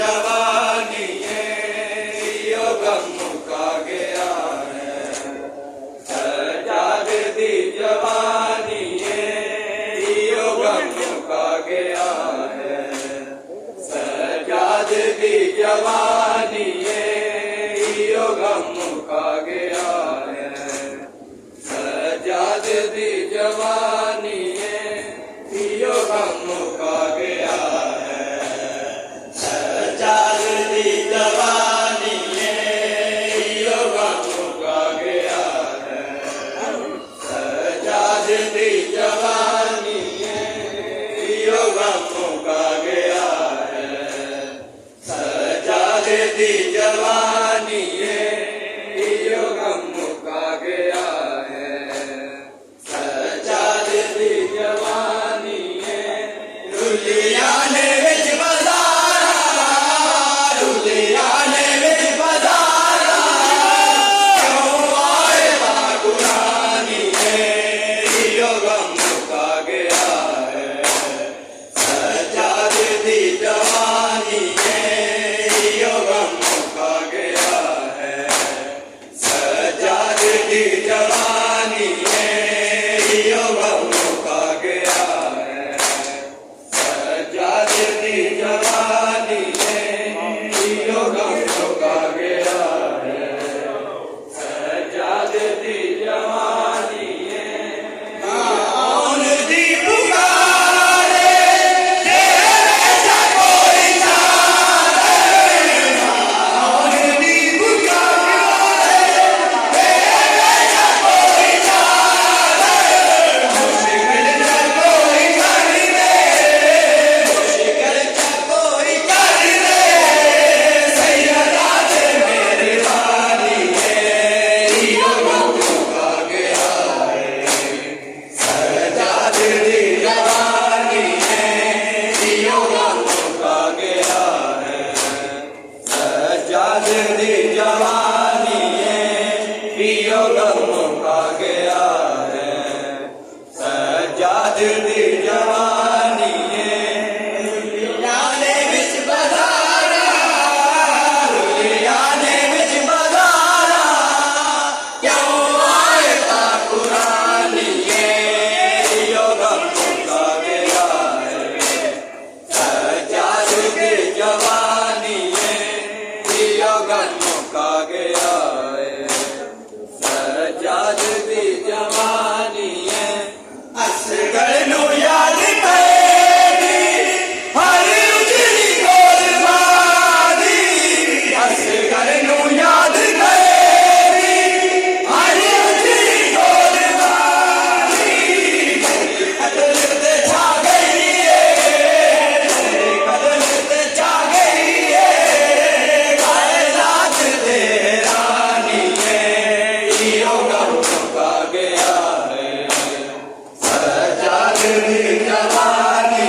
जवानी यो गम मुका गया है। सजाद दी जवानी यो गम मुका गया है। सजाद दी जवानी यो गम मुका गया है। सजाद दी जवानी यो गम मुका गया है। सजाद दी जवानी यो गम मुका गया है। सजाद दी जवानी यो गम मुका गया है। सजाद दी जवानी यो गम मुका गया है। सजाद दी जवानी रुलियाने विच बज़ारा, रुलियाने विच बज़ारा, क्यों आए बागुरानी यो गम मुका गया है। सजाद दी जवानी यो गम मुका गया है। सजाद दी जवानी यो गम मुका गया है। सजाद दी जवानी यो गम मुका गया है। सजाद दी जवानी कौन दी पुकारे, तेरे सा कोई चारे, कौन दी पुकारे, तेरे सा कोई चारे, मुश्किल सा कोई कर दे, मुश्किल सा कोई कर दे, सैयदा से मेरी वाली यो गम मुका गया है। सजाद दी जवानी यो गम मुका गया है। सजाद दी जवानी यो गम मुका गया है। सजाद दी जवानी रुलियाने विच बज़ारा, रुलियाने विच बज़ारा, क्यों आए बागुरानी यो गम मुका गया है। सजाद दी जवानी यो गम मुका गया है। सजाद दी जवानी असगर नू याद करेगी, हर उजड़ी गोलबारी, असगर नू याद करेगी, हर उजड़ी गोलबारी, तेरी कदर ते छा गई है, तेरी कदर ते छा गई है, कायनात दे रानी यो गम मुका गया है। सजाद दी जवानी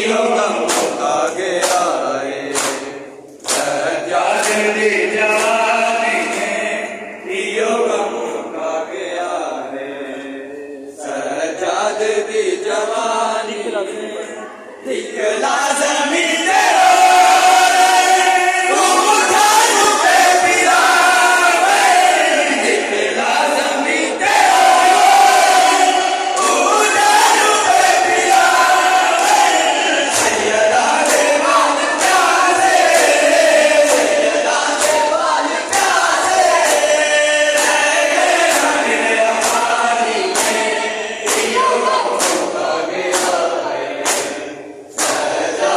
यो गम मुका गया है। सजाद दी जवानी यो गम मुका गया है। सजाद दी जवानी दिखला ज़मीन ते रोए, उठा रुपए पिरावे, दिखला ज़मीन ते रोए, उठा रुपए पिरावे, सैयदा दे वाल प्यारे, सैयदा दे वाल प्यारे, रह गए मेरे अमानी यो गम मुका गया है। सजाद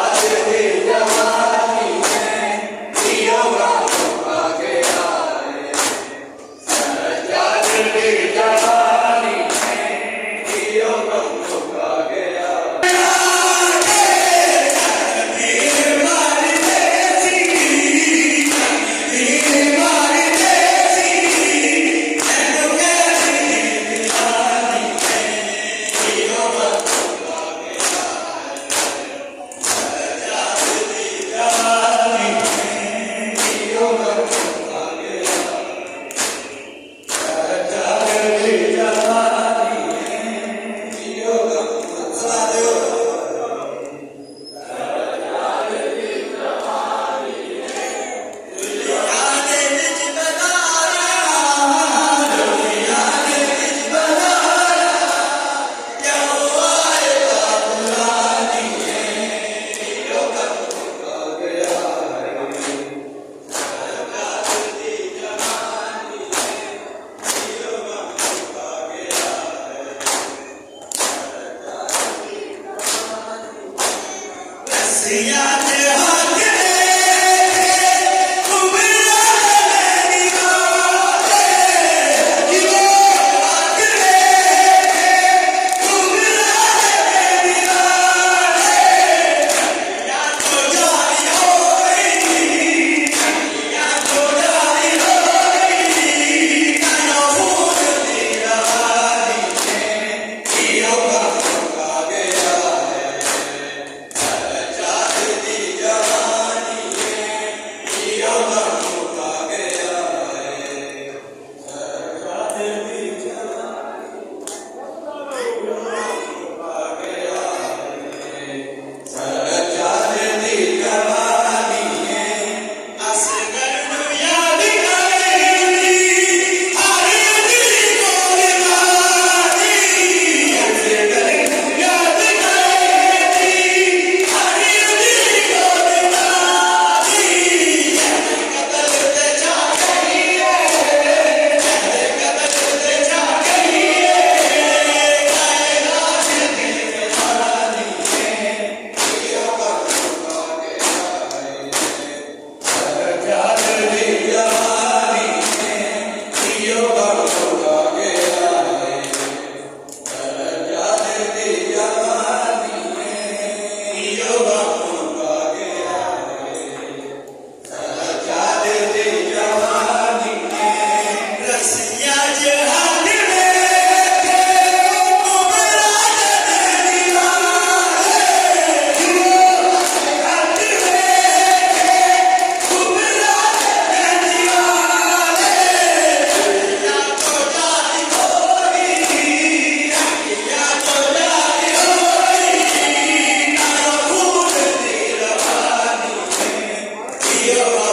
Yo